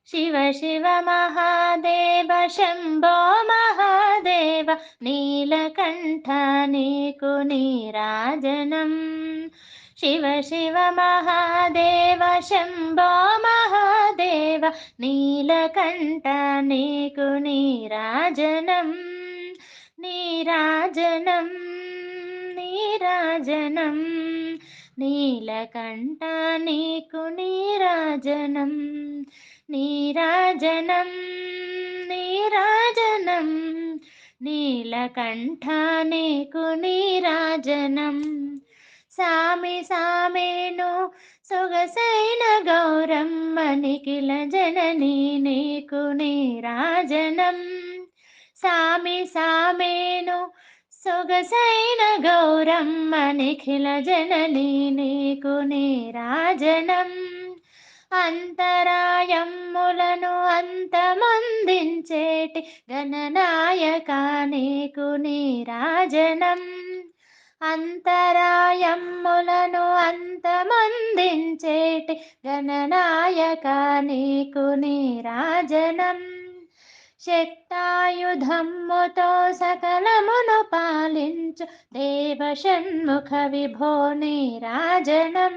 शिव शिव महादेव शम्भो महादेव नीलकण्ठ नीकु नीराजनम् शिव शिव महादेव शम्भो महादेव नीलकण्ठ नीकु नीराजनम् नीराजनम् नीराजनम् नीलकण्ठ नीकु नीराजनम् नीराजनं नीराजनं नीलकण्ठ नीकु नीराजनं सामि सामेनु सొగసైన గౌరమ్మ నిఖిల జననీ నీకు నీరాజనం సామి సామేను సొగసైన గౌరమ్మ నిఖిల జననీ నీకు నీరాజనం అంతరాయమ్ములను అంతమొందించేటి గణనాయక నీకు నీరాజనం అంతరాయమ్ములను అంతమొందించేటి గణనాయక నీకు నీరాజనం శక్తాయుధమ్ముతో సకలమును పాలించు దేవ షణ్ముఖ విభో నీరాజనం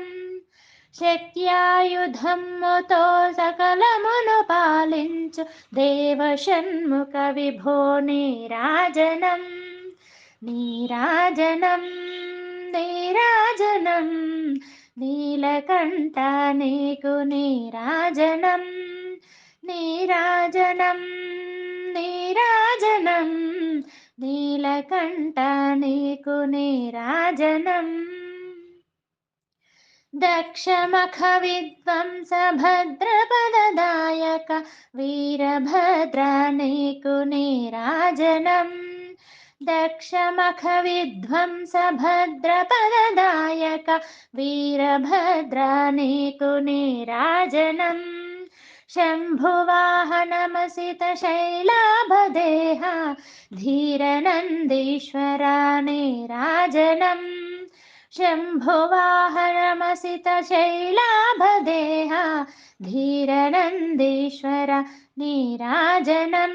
శక్త్యాయుధమ్ముతో సకలమును పాలించు దేవ షణ్ముఖ విభో నీరాజనం నీరాజనం నీరాజనం నీలకంఠ నీకు నీరాజనం నీరాజనం నీరాజనం నీలకంఠ నీకు నీరాజనం దక్షమఖ విద్వంస భద్రపదదాయక వీరభద్ర నీకు నీరాజనం దక్షమఖ విద్వంస భద్రపదదాయక వీరభద్ర నీకు నీరాజనం శంభువాహనమసిత శైలాభదేహ ధీరనందీశ్వర నీరాజనం శంభువాహనమసిత శైలాభదేహ ధీరనందీశ్వర నీరాజనం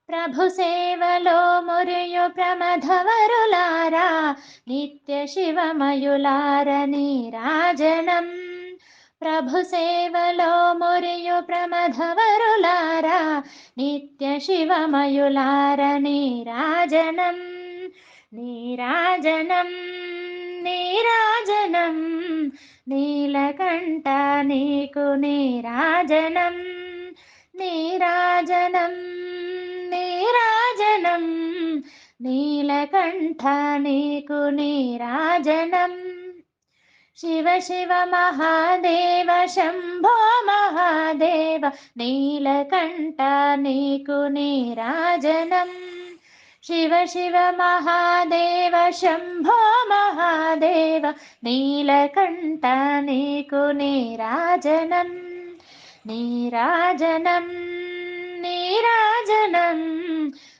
ప్రభు సేవలో మురియు ప్రమథవరులారా నిత్య శివమయులార నీరాజనం ప్రభు సేవలో మురియు ప్రమథవరులారా నిత్య శివమయులార నీరాజనం నీరాజనం నీరాజనం నీలకంఠ నీకు నీరాజనం నీరాజనం నీరాజనం నీలకంఠ నీకు నీరాజనం శివ శివ మహాదేవ శంభో మహాదేవ నీలకంఠ నీకు నీరాజనం శివ శివ మహాదేవ శంభో మహాదేవ నీలకంఠ నీకు నీరాజనం నీరాజనం నీరాజనం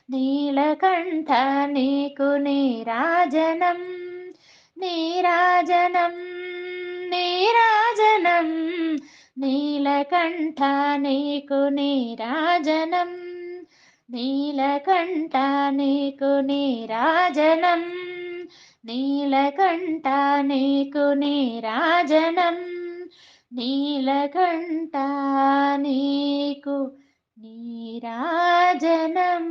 నీలకంఠ నీకు నీరాజనం నీరాజనం నీరాజనం నీలకంఠ నీకు నీరాజనం నీలకంఠ నీకు నీరాజనం నీలకంఠ నీకు నీరాజనం నీలకంఠ నీకు నీరాజనం